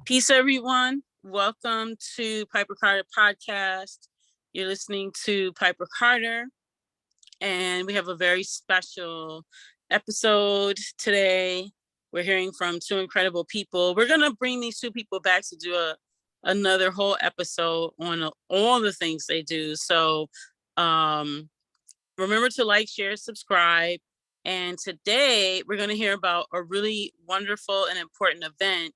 Peace, everyone. Welcome to Piper Carter Podcast. You're listening to Piper Carter, and we have a very special episode today. We're hearing from two incredible people. We're going to bring these two people back to do another whole episode on all the things they do. So remember to like, share, subscribe. And today we're going to hear about a really wonderful and important event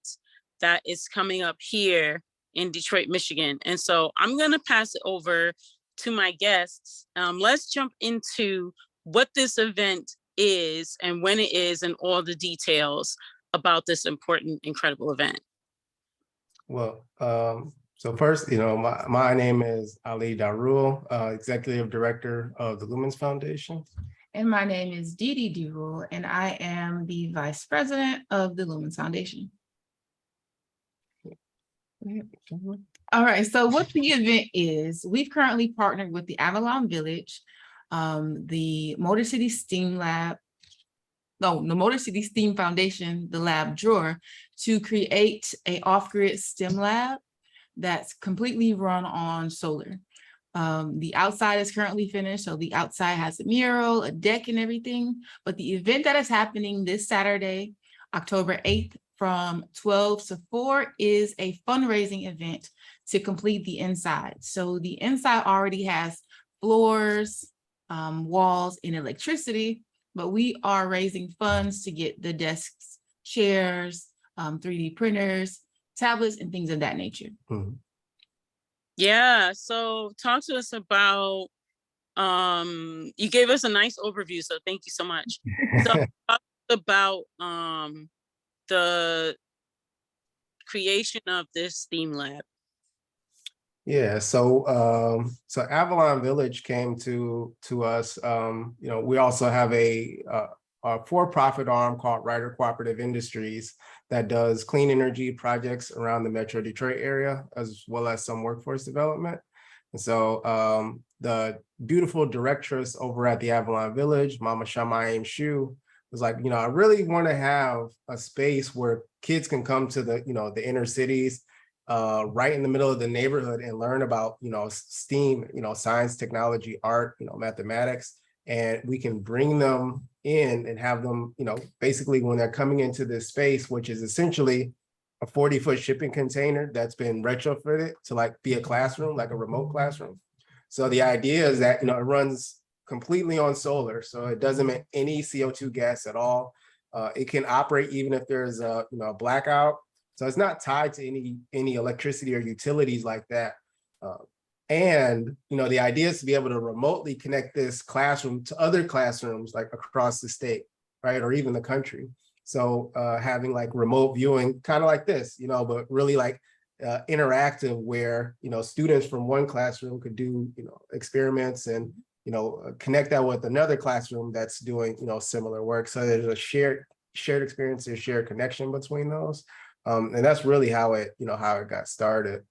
that is coming up here in Detroit, Michigan. And so I'm going to pass it over to my guests. Let's jump into what this event is and when it is and all the details about this important, incredible event. Well, so first, my name is Ali Darul, Executive Director of the Lumens Foundation. And my name is Dee Darul, and I am the Vice President of the Lumens Foundation. All right, so what the event is, we've currently partnered with the Avalon Village, the Motor City Steam Foundation, the lab drawer, to create a off-grid STEM lab that's completely run on solar. The outside is currently finished, so the outside has a mural, a deck, and everything. But the event that is happening this Saturday, October 8th, from 12 to 4 is a fundraising event to complete the inside. So the inside already has floors, walls, and electricity, but we are raising funds to get the desks, chairs, 3D printers, tablets, and things of that nature. Mm-hmm. Yeah, so talk to us about, you gave us a nice overview, so thank you so much. So talk about the creation of this STEAM lab. Yeah, so Avalon Village came to us. We also have a for-profit arm called Ryder Cooperative Industries that does clean energy projects around the Metro Detroit area, as well as some workforce development. And so the beautiful directress over at the Avalon Village, Mama Shamayim Shu, was like, I really want to have a space where kids can come to the inner cities, right in the middle of the neighborhood, and learn about, STEAM, science, technology, art, mathematics, and we can bring them in and have them, basically when they're coming into this space, which is essentially a 40-foot shipping container that's been retrofitted to like be a classroom, like a remote classroom. So the idea is that, it runs completely on solar. So it doesn't emit any CO2 gas at all. It can operate even if there's a blackout. So it's not tied to any electricity or utilities like that. And the idea is to be able to remotely connect this classroom to other classrooms like across the state, right, or even the country. So having like remote viewing, kind of like this, but really like interactive, where students from one classroom could do experiments and connect that with another classroom that's doing similar work. So there's a shared experience, a shared connection between those. And that's really how it got started.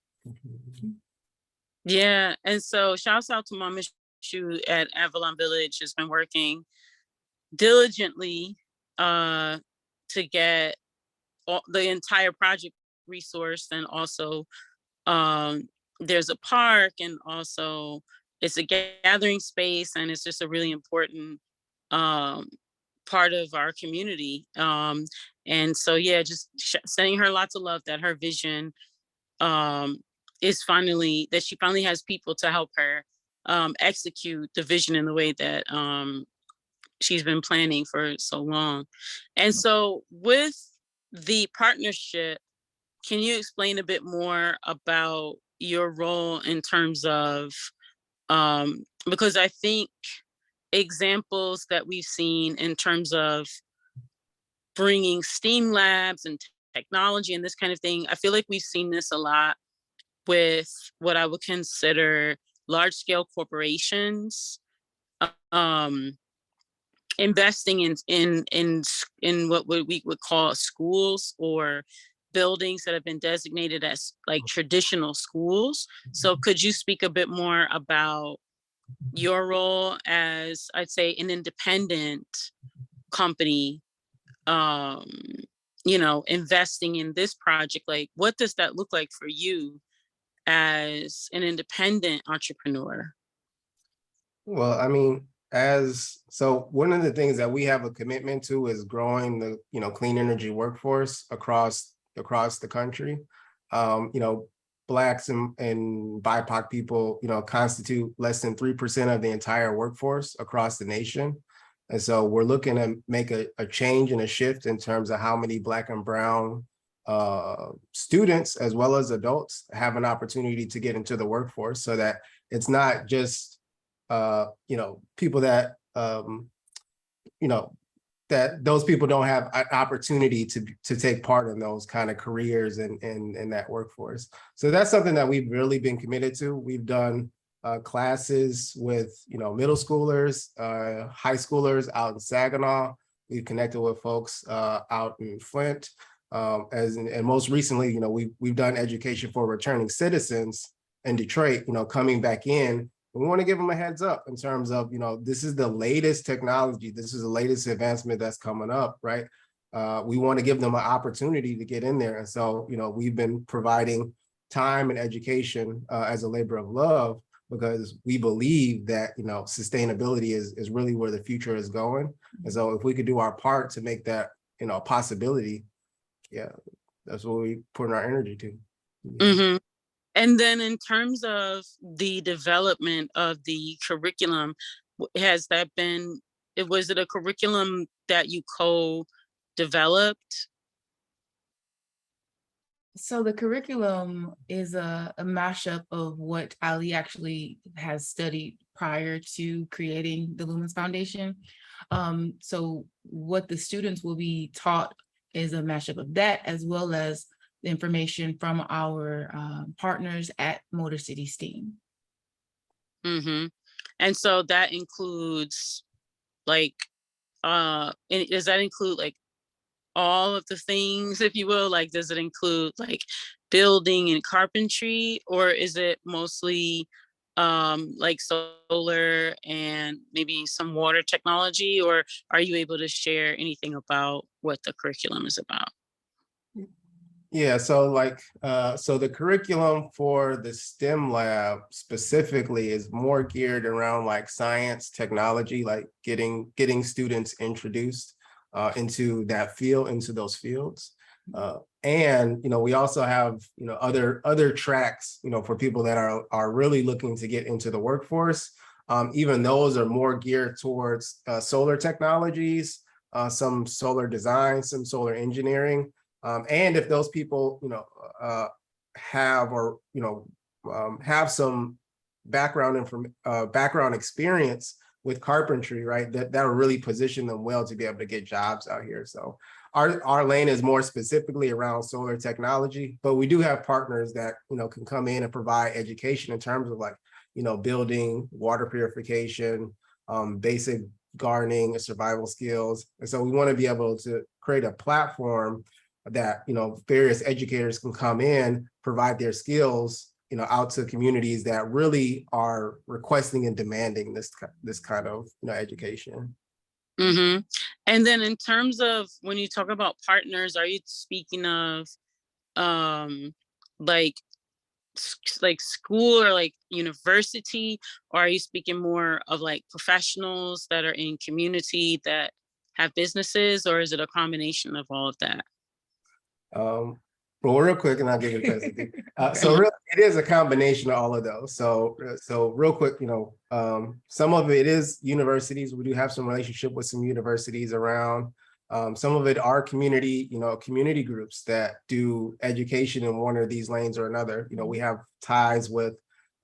Yeah, and so shouts out to Mama Shu at Avalon Village, has been working diligently to get the entire project resourced, and also there's a park, and also it's a gathering space, and it's just a really important part of our community. And so, yeah, just sending her lots of love that her vision is that she finally has people to help her execute the vision in the way that she's been planning for so long. And so with the partnership, can you explain a bit more about your role in terms of, because I think examples that we've seen in terms of bringing STEAM labs and technology and this kind of thing, I feel like we've seen this a lot with what I would consider large scale corporations investing in what we would call schools or buildings that have been designated as like traditional schools. So could you speak a bit more about your role as, I'd say, an independent company investing in this project? Like, what does that look like for you as an independent entrepreneur? Well, I mean, so one of the things that we have a commitment to is growing the, clean energy workforce across the country. Blacks and BIPOC people, constitute less than 3% of the entire workforce across the nation. And so we're looking to make a change and a shift in terms of how many Black and brown students, as well as adults, have an opportunity to get into the workforce, so that it's not just people that, that those people don't have an opportunity to take part in those kind of careers and in that workforce. So that's something that we've really been committed to. We've done classes with, middle schoolers, high schoolers out in Saginaw. We've connected with folks out in Flint. And most recently, we've done education for returning citizens in Detroit, coming back in. We want to give them a heads up in terms of, this is the latest technology. This is the latest advancement that's coming up, right? We want to give them an opportunity to get in there. And so, we've been providing time and education as a labor of love, because we believe that, sustainability is really where the future is going. And so if we could do our part to make that, a possibility, yeah, that's what we put our energy to. Mm-hmm. And then in terms of the development of the curriculum, was it a curriculum that you co-developed? So the curriculum is a mashup of what Ali actually has studied prior to creating the Lumens Foundation. So what the students will be taught is a mashup of that, as well as the information from our partners at Motor City STEAM. Mm-hmm. And so that includes like, does that include like all of the things, if you will? Like, does it include like building and carpentry, or is it mostly like solar and maybe some water technology? Or are you able to share anything about what the curriculum is about? Yeah, so so the curriculum for the STEM lab specifically is more geared around like science, technology, like getting students introduced into that field, into those fields. And we also have other tracks for people that are really looking to get into the workforce. Even those are more geared towards solar technologies, some solar design, some solar engineering. And if those people, have have some background experience with carpentry, right? That'll really position them well to be able to get jobs out here. So our lane is more specifically around solar technology, but we do have partners that can come in and provide education in terms of like building, water purification, basic gardening and survival skills. And so we want to be able to create a platform that various educators can come in, provide their skills out to communities that really are requesting and demanding this kind of education. Mm-hmm. And then in terms of when you talk about partners, are you speaking of like school or like university, or are you speaking more of like professionals that are in community that have businesses, or is it a combination of all of that? But real quick, and I'll give you the president. So really, it is a combination of all of those. So real quick, some of it is universities. We do have some relationship with some universities around. Some of it are community groups that do education in one of these lanes or another. We have ties with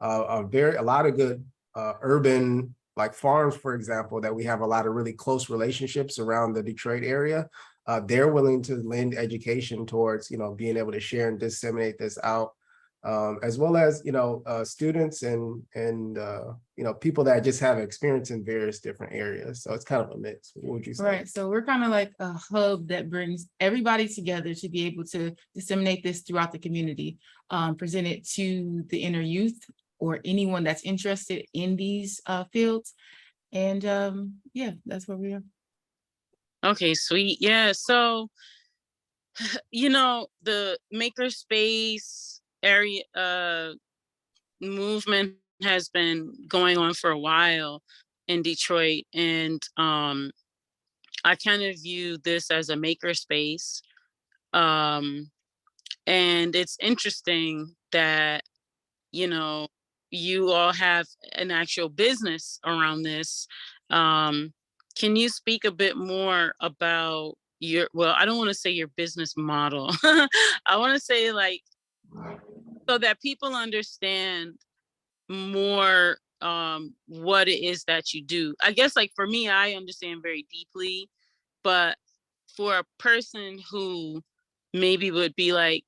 a lot of good urban, like farms, for example, that we have a lot of really close relationships around the Detroit area. They're willing to lend education towards, being able to share and disseminate this out, as well as, students and people that just have experience in various different areas. So it's kind of a mix. What would you say? Right. So we're kind of like a hub that brings everybody together to be able to disseminate this throughout the community, present it to the inner youth or anyone that's interested in these fields. And yeah, that's where we are. Okay, sweet. Yeah. So You know, the makerspace area movement has been going on for a while in Detroit, and I kind of view this as a makerspace. Um, and it's interesting that, you know, you all have an actual business around this. Um, can you speak a bit more about your, well, I don't want to say your business model. I want to say like, so that people understand more what it is that you do. I guess like for me, I understand very deeply, but for a person who maybe would be like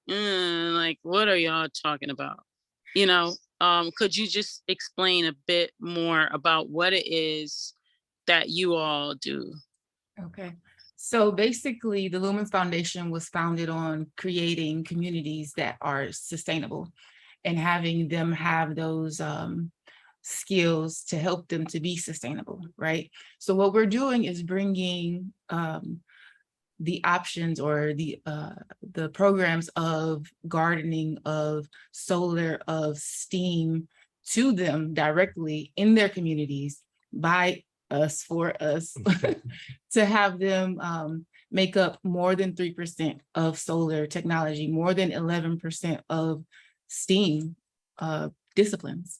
what are y'all talking about? You know, could you just explain a bit more about what it is that you all do? Okay. So basically, the Lumens Foundation was founded on creating communities that are sustainable and having them have those skills to help them to be sustainable, right? So what we're doing is bringing the options or the programs of gardening, of solar, of STEAM to them directly in their communities by us, for us, to have them make up more than 3% of solar technology, more than 11% of STEAM disciplines.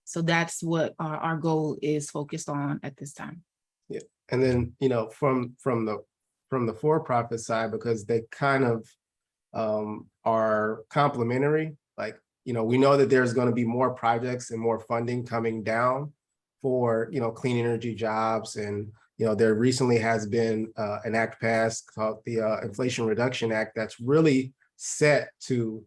So that's what our goal is focused on at this time. Yeah, and then, you know, from the for-profit side, because they kind of are complementary. Like, you know, we know that there's going to be more projects and more funding coming down for, you know, clean energy jobs. And, you know, there recently has been an act passed called the Inflation Reduction Act that's really set to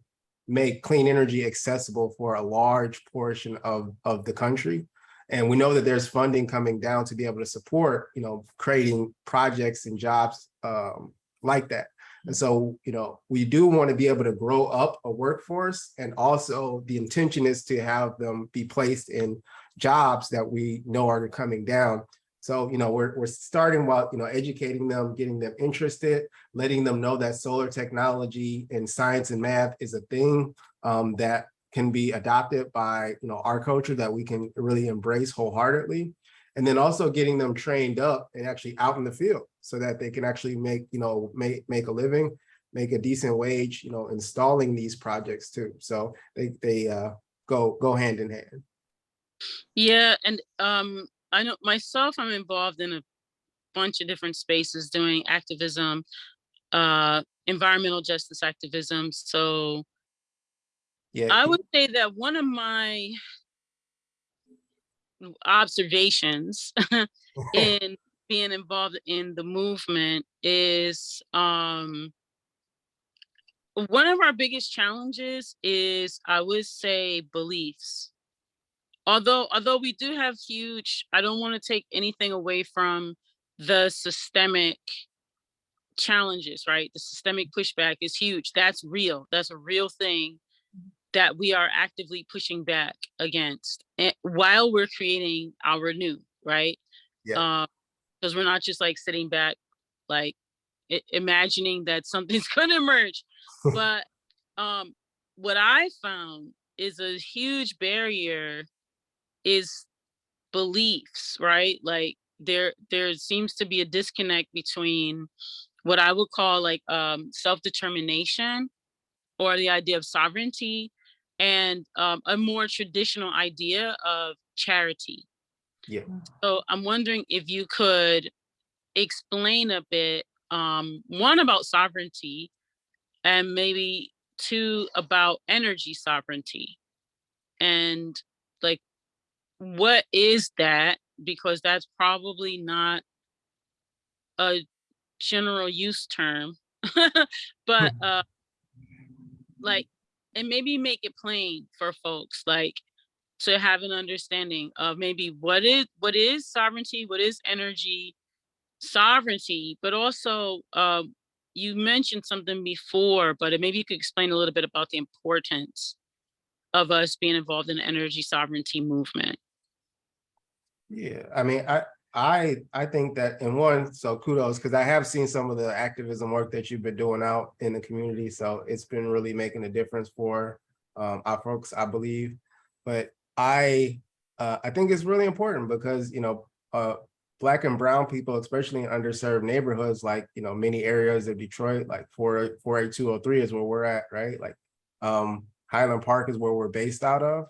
make clean energy accessible for a large portion of the country. And we know that there's funding coming down to be able to support, you know, creating projects and jobs like that. And so, you know, we do want to be able to grow up a workforce, and also the intention is to have them be placed in jobs that we know are coming down. So, you know, we're starting while, you know, educating them, getting them interested, letting them know that solar technology and science and math is a thing that can be adopted by, you know, our culture, that we can really embrace wholeheartedly. And then also getting them trained up and actually out in the field so that they can actually make, you know, make a living, make a decent wage, you know, installing these projects too. So they go hand in hand. Yeah, and I know myself, I'm involved in a bunch of different spaces doing activism, environmental justice activism. So Yeah. I would say that one of my observations in being involved in the movement is one of our biggest challenges is, I would say, beliefs. Although we do have huge, I don't want to take anything away from the systemic challenges, right? The systemic pushback is huge. That's real. That's a real thing that we are actively pushing back against, and while we're creating our new, right? Yeah. Because we're not just like sitting back, like imagining that something's going to emerge. But what I found is a huge barrier is beliefs, right? Like there seems to be a disconnect between what I would call like self-determination, or the idea of sovereignty, and a more traditional idea of charity. Yeah. So I'm wondering if you could explain a bit, one about sovereignty, and maybe two about energy sovereignty, and like what is that? Because that's probably not a general use term, but like, and maybe make it plain for folks, like to have an understanding of maybe what is sovereignty, what is energy sovereignty, but also you mentioned something before, but maybe you could explain a little bit about the importance of us being involved in the energy sovereignty movement. Yeah. I mean, I think that, and one, so kudos, because I have seen some of the activism work that you've been doing out in the community. So it's been really making a difference for our folks, I believe. But I think it's really important because, Black and brown people, especially in underserved neighborhoods, like, many areas of Detroit, like 48203 is where we're at, right? Like Highland Park is where we're based out of.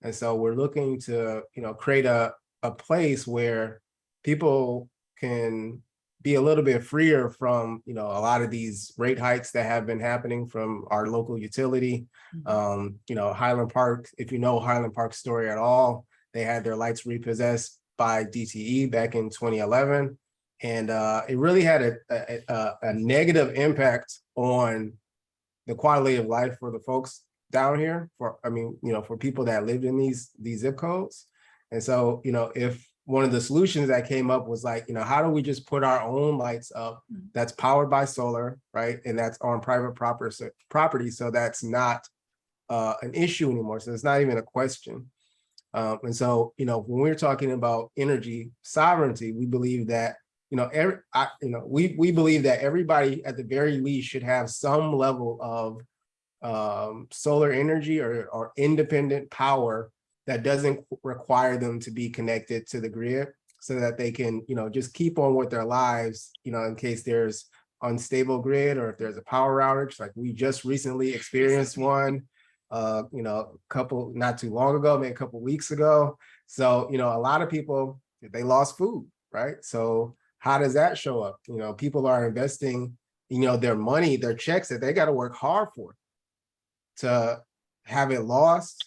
And so we're looking to, create a place where people can be a little bit freer from, a lot of these rate hikes that have been happening from our local utility. Highland Park, if you know Highland Park's story at all, they had their lights repossessed by DTE back in 2011. And it really had a negative impact on the quality of life for the folks down here, for people that lived in these zip codes. And so, if one of the solutions that came up was like, how do we just put our own lights up that's powered by solar, right? And that's on private property. So that's not an issue anymore. So it's not even a question. And so, when we're talking about energy sovereignty, we believe that, we believe that everybody at the very least should have some level of solar energy or independent power that doesn't require them to be connected to the grid, so that they can, just keep on with their lives, in case there's unstable grid or if there's a power outage, like we just recently experienced one, couple, not too long ago, maybe a couple of weeks ago. So, a lot of people, they lost food, right? So how does that show up? People are investing, their money, their checks that they got to work hard for, to have it lost,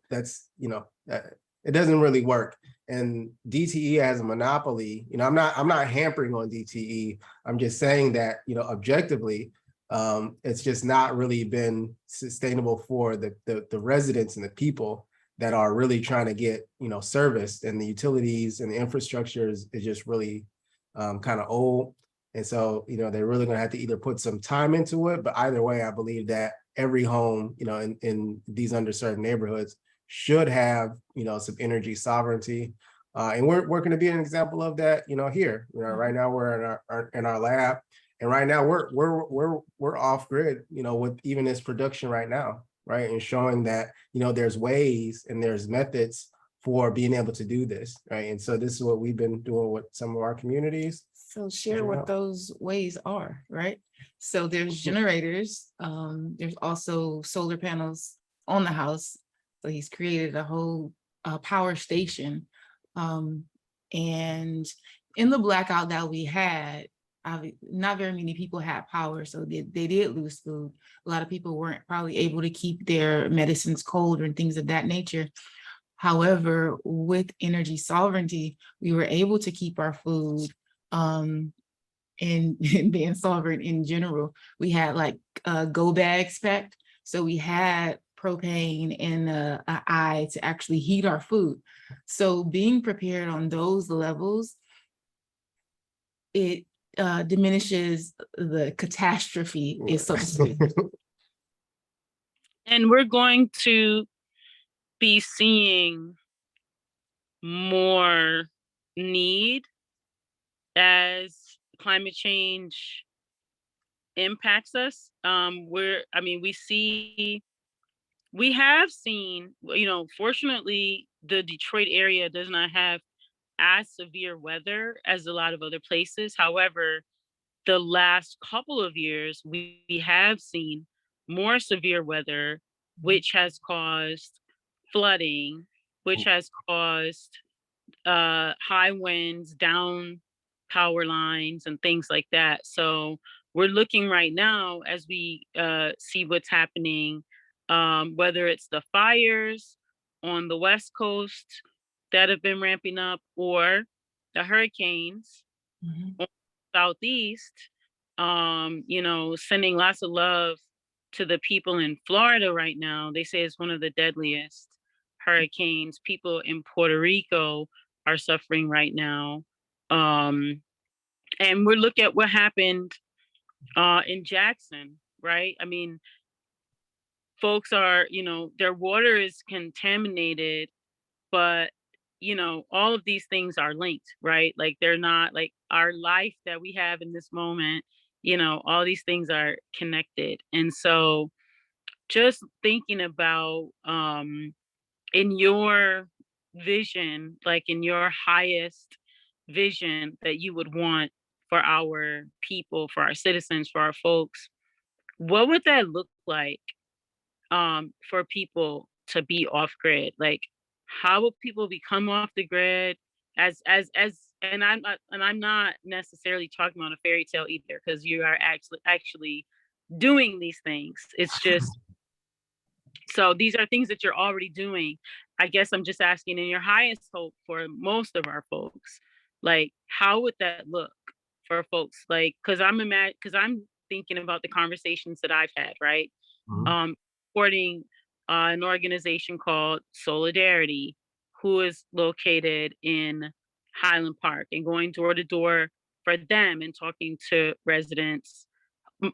that's, it doesn't really work. And DTE has a monopoly. I'm not hampering on DTE. I'm just saying that, objectively, it's just not really been sustainable for the residents and the people that are really trying to get, serviced, and the utilities and the infrastructure is just really kind of old. And so, they're really going to have to either put some time into it, but either way, I believe that every home, in these underserved neighborhoods should have, some energy sovereignty. And we're going to be an example of that, here. Right now we're in our lab, and right now we're off grid, with even this production right now, right, and showing that, there's ways and there's methods for being able to do this, right. And so this is what we've been doing with some of our communities. So share what those ways are, right? So there's generators, there's also solar panels on the house. So he's created a whole power station. And in the blackout that we had, not very many people had power, so they did lose food. A lot of people weren't probably able to keep their medicines cold and things of that nature. However, with energy sovereignty, we were able to keep our food, and being sovereign in general. We had like go bags packed, so we had propane and a eye to actually heat our food. So being prepared on those levels, it diminishes the catastrophe, is so to speak. And we're going to be seeing more need as climate change impacts us. We have seen, fortunately, the Detroit area does not have as severe weather as a lot of other places. However, the last couple of years, we have seen more severe weather, which has caused flooding, which has caused high winds, down power lines, and things like that. So we're looking right now as we see what's happening, whether it's the fires on the West Coast that have been ramping up, or the hurricanes on the Southeast, sending lots of love to the people in Florida right now. They say it's one of the deadliest hurricanes. People in Puerto Rico are suffering right now. And we're looking at what happened in Jackson, right? I mean, folks are, their water is contaminated, but all of these things are linked, right? Like they're not like our life that we have in this moment, all these things are connected. And so just thinking about in your vision, like in your highest vision that you would want for our people, for our citizens, for our folks, what would that look like for people to be off grid? Like, how will people become off the grid? And I'm not necessarily talking about a fairy tale either, because you are actually doing these things. It's just, so these are things that you're already doing. I guess I'm just asking, in your highest hope for most of our folks, like how would that look for folks? Like, because I'm thinking about the conversations that I've had, right? Supporting an organization called Solidarity, who is located in Highland Park, and going door to door for them and talking to residents.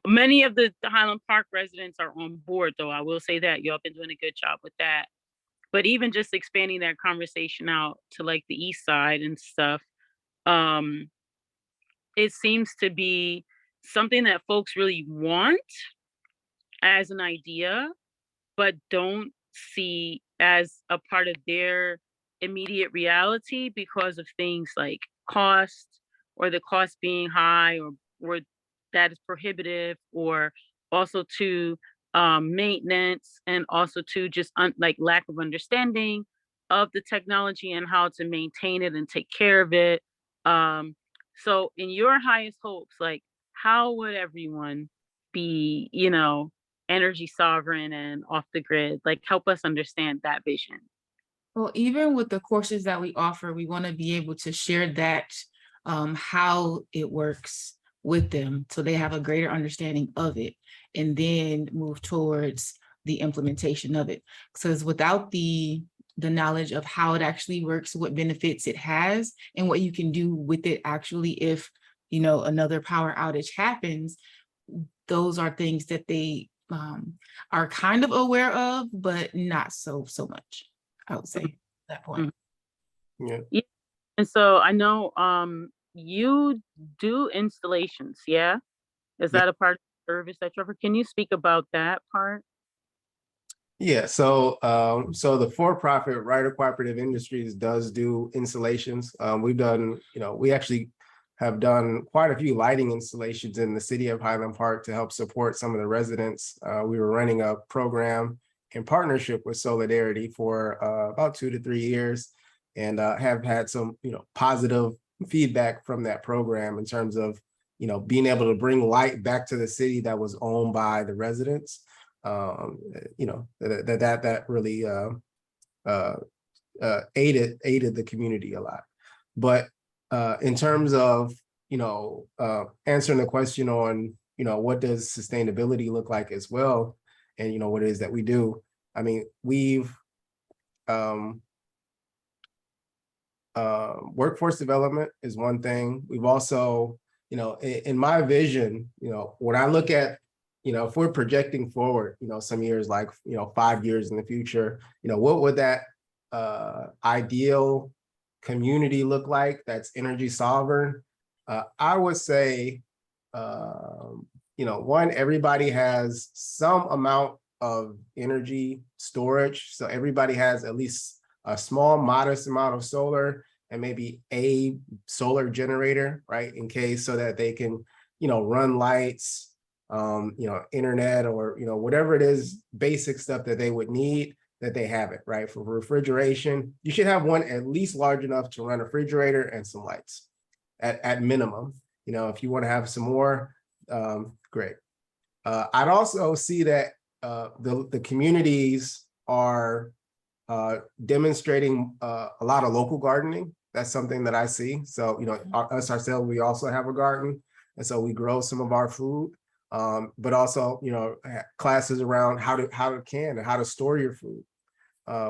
Many of the Highland Park residents are on board, though. I will say that y'all been doing a good job with that. But even just expanding that conversation out to like the east side and stuff, it seems to be something that folks really want as an idea, but don't see as a part of their immediate reality because of things like cost, or the cost being high, or that is prohibitive, or also to maintenance, and also to just like lack of understanding of the technology and how to maintain it and take care of it. So in your highest hopes, like how would everyone be, energy sovereign and off the grid? Like help us understand that vision. Well, even with the courses that we offer, we want to be able to share that, how it works with them, so they have a greater understanding of it, and then move towards the implementation of it. Because without the knowledge of how it actually works, what benefits it has, and what you can do with it actually if, another power outage happens, those are things that they are kind of aware of, but not so much, I would say, at that point. Yeah. And so I know you do installations, yeah? Is that a part of the service that you offer? Can you speak about that part? Yeah, so the for-profit Writer Cooperative Industries does do installations. We've done, we actually have done quite a few lighting installations in the city of Highland Park to help support some of the residents. We were running a program in partnership with Solidarity for about 2 to 3 years, and have had some, positive feedback from that program in terms of, being able to bring light back to the city that was owned by the residents. That really aided the community a lot. But in terms of answering the question on what does sustainability look like as well, and what it is that we do. I mean, we've workforce development is one thing. We've also, in my vision, when I look at, if we're projecting forward, some years, like, 5 years in the future, what would that ideal community look like that's energy sovereign? I would say, one, everybody has some amount of energy storage. So everybody has at least a small, modest amount of solar, and maybe a solar generator, right? In case, so that they can, run lights, internet, or, whatever it is, basic stuff that they would need, that they have it, right? For refrigeration, you should have one at least large enough to run a refrigerator and some lights at minimum. If you want to have some more, great. I'd also see that the communities are demonstrating a lot of local gardening. That's something that I see. So, us ourselves, we also have a garden, and so we grow some of our food. But also, classes around how to can and how to store your food.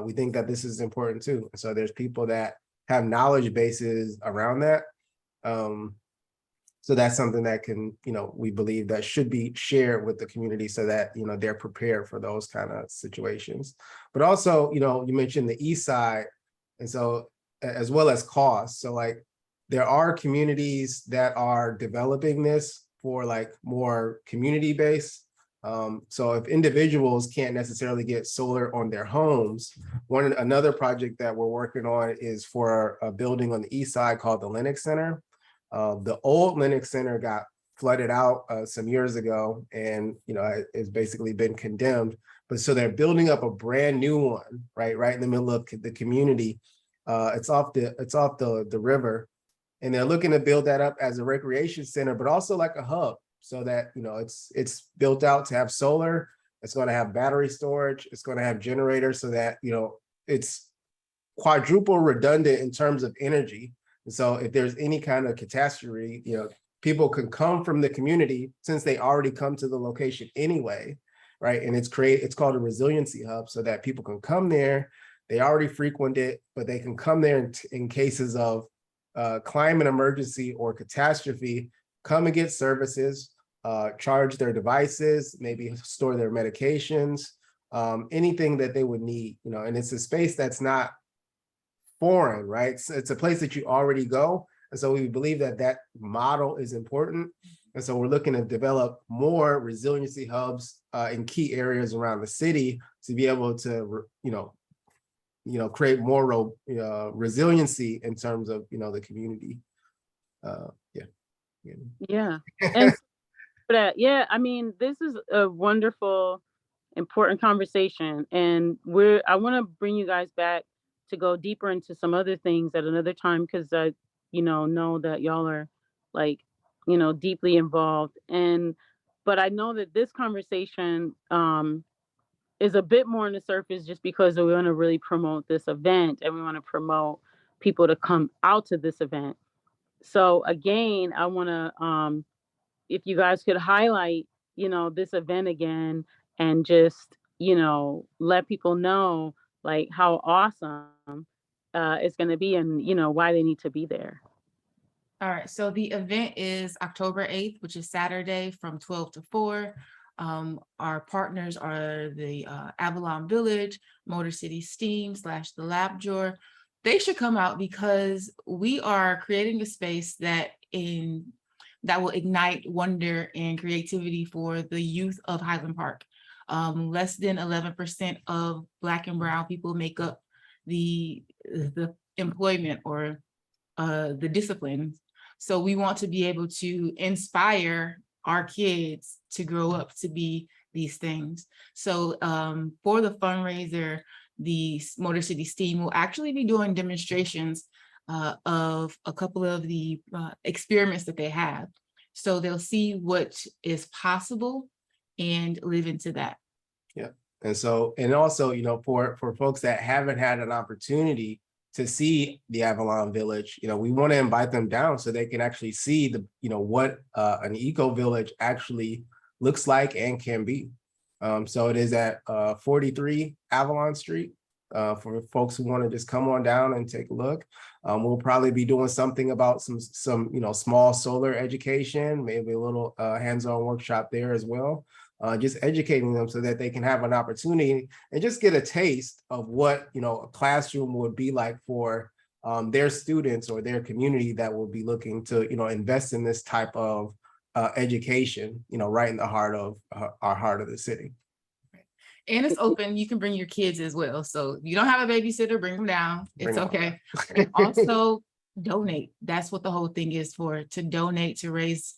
We think that this is important too. So there's people that have knowledge bases around that. So that's something that can, we believe that should be shared with the community, so that, they're prepared for those kind of situations. But also, you mentioned the east side. And so as well as cost. So like there are communities that are developing this for like more community based. So if individuals can't necessarily get solar on their homes, another project that we're working on is for a building on the east side called the Lennox Center. The old Lennox Center got flooded out some years ago, and it's basically been condemned. But so they're building up a brand new one, right in the middle of the community. It's off the river, and they're looking to build that up as a recreation center, but also like a hub, so that it's built out to have solar. It's going to have battery storage. It's going to have generators, so that it's quadruple redundant in terms of energy. And so if there's any kind of catastrophe, people can come from the community, since they already come to the location anyway, right? And it's called a resiliency hub, so that people can come there. They already frequent it, but they can come there in cases of climate emergency or catastrophe, come and get services, charge their devices, maybe store their medications, anything that they would need, and it's a space that's not foreign, right? It's a place that you already go. And so we believe that model is important. And so we're looking to develop more resiliency hubs in key areas around the city to be able to, create more resiliency in terms of, the community. Yeah. And for that, yeah, I mean, this is a wonderful, important conversation. And I want to bring you guys back to go deeper into some other things at another time, because I, know that y'all are like, deeply involved. But I know that this conversation is a bit more on the surface, just because we want to really promote this event, and we want to promote people to come out to this event. So again, I want to, if you guys could highlight, this event again, and just, let people know like how awesome it's going to be, and, why they need to be there. All right, so the event is October 8th, which is Saturday from 12 to 4. Our partners are the Avalon Village, Motor City Steam / the Lab Drawer. They should come out, because we are creating a space that will ignite wonder and creativity for the youth of Highland Park. Less than 11% of Black and Brown people make up the employment or the disciplines. So we want to be able to inspire our kids to grow up to be these things. So for the fundraiser, the Motor City Steam will actually be doing demonstrations of a couple of the experiments that they have. So they'll see what is possible and live into that. Yeah. And also, for folks that haven't had an opportunity to see the Avalon Village, we want to invite them down so they can actually see what an eco village actually looks like and can be. So it is at 43 Avalon Street. For folks who want to just come on down and take a look. We'll probably be doing something about some small solar education, maybe a little hands-on workshop there as well. Just educating them so that they can have an opportunity and just get a taste of what a classroom would be like for their students or their community that will be looking to invest in this type of education, right in the heart of the city. And it's open. You can bring your kids as well. So if you don't have a babysitter, bring them down. It's okay. Also, donate. That's what the whole thing is for, to donate, to raise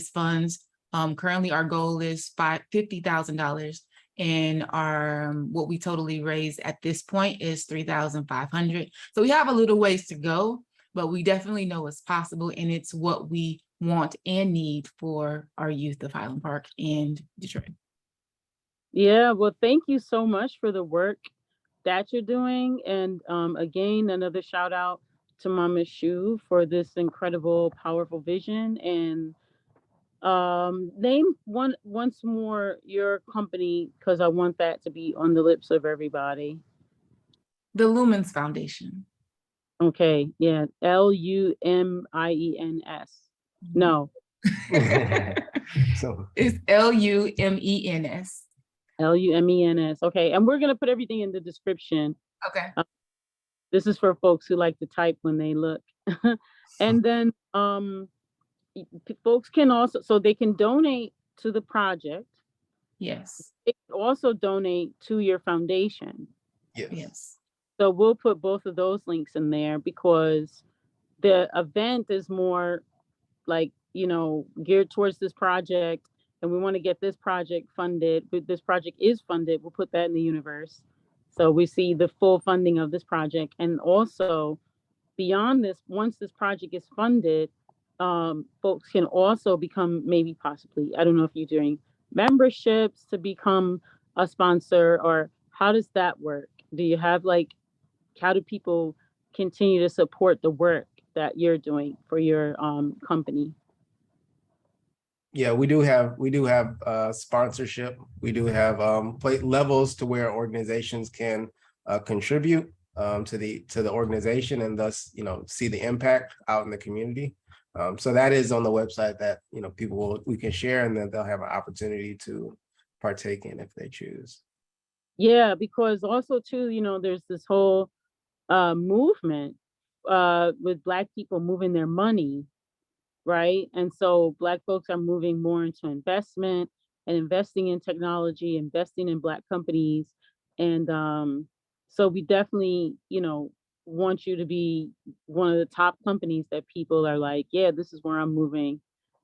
funds. Currently, our goal is $50,000, and our what we totally raised at this point is $3,500. So we have a little ways to go, but we definitely know it's possible, and it's what we want and need for our youth of Highland Park and Detroit. Yeah, well, thank you so much for the work that you're doing. And again, another shout out to Mama Shu for this incredible, powerful vision. And name once more your company, because I want that to be on the lips of everybody. The Lumens Foundation. Okay, yeah, Lumens. No. So it's Lumens. Lumens. Okay, and we're gonna put everything in the description. Okay. This is for folks who like to type when they look. And then folks can also, so they can donate to the project. Yes, They can also donate to your foundation. Yes. yes. So we'll put both of those links in there because the event is more like, you know, geared towards this project, and we want to get this project funded. But this project is funded. We'll put that in the universe. So we see the full funding of this project. And also beyond this, once this project is funded, folks can also become, maybe possibly, I don't know if you're doing memberships to become a sponsor, or how does that work? Do you have like, how do people continue to support the work that you're doing for your company? Yeah, we do have sponsorship. We do have plate levels to where organizations can contribute to the organization, and thus, you know, see the impact out in the community. So that is on the website that, you know, we can share, and then they'll have an opportunity to partake in if they choose. Yeah, because also too, you know, there's this whole movement with Black people moving their money, right? And so Black folks are moving more into investment and investing in technology, investing in Black companies. And so we definitely, you know, want you to be one of the top companies that people are like, yeah, this is where I'm moving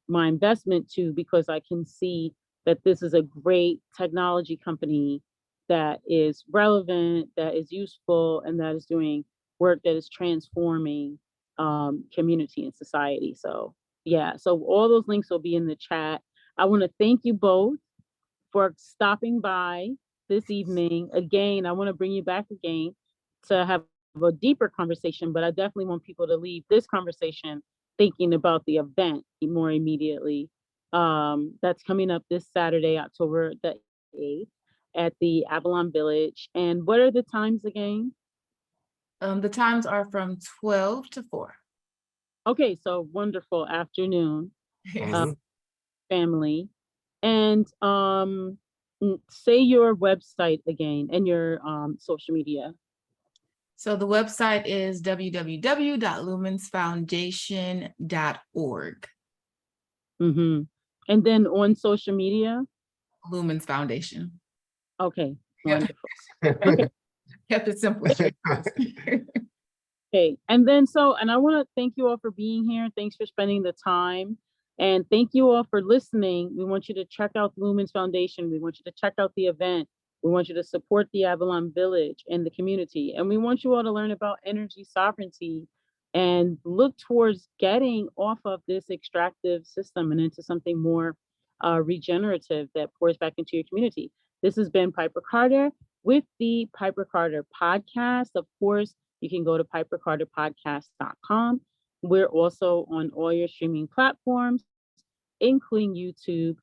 my investment to, because I can see that this is a great technology company that is relevant, that is useful, and that is doing work that is transforming community and society. So yeah, so all those links will be in the chat. I want to thank you both for stopping by this evening. Again, I want to bring you back again to have a deeper conversation, but I definitely want people to leave this conversation thinking about the event more immediately. That's coming up this Saturday, October the 8th at the Avalon Village. And what are the times again? The times are from 12 to 4. Okay, so wonderful afternoon, Yes. Mhm. family. And say your website again and your social media. So the website is www.lumensfoundation.org. And then on social media. Lumens Foundation. Okay, Yep. wonderful. Kept it simple. Okay, and then and I want to thank you all for being here. Thanks for spending the time. And thank you all for listening. We want you to check out Lumens Foundation. We want you to check out the event. We want you to support the Avalon Village and the community. And we want you all to learn about energy sovereignty and look towards getting off of this extractive system and into something more regenerative that pours back into your community. This has been Piper Carter with the Piper Carter podcast. Of course, you can go to pipercarterpodcast.com. We're also on all your streaming platforms, including YouTube.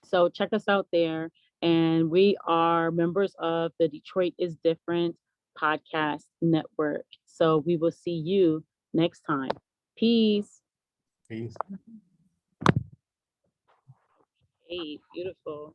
So check us out there. And we are members of the Detroit is Different podcast network. So we will see you next time. Peace. Peace. Hey, beautiful.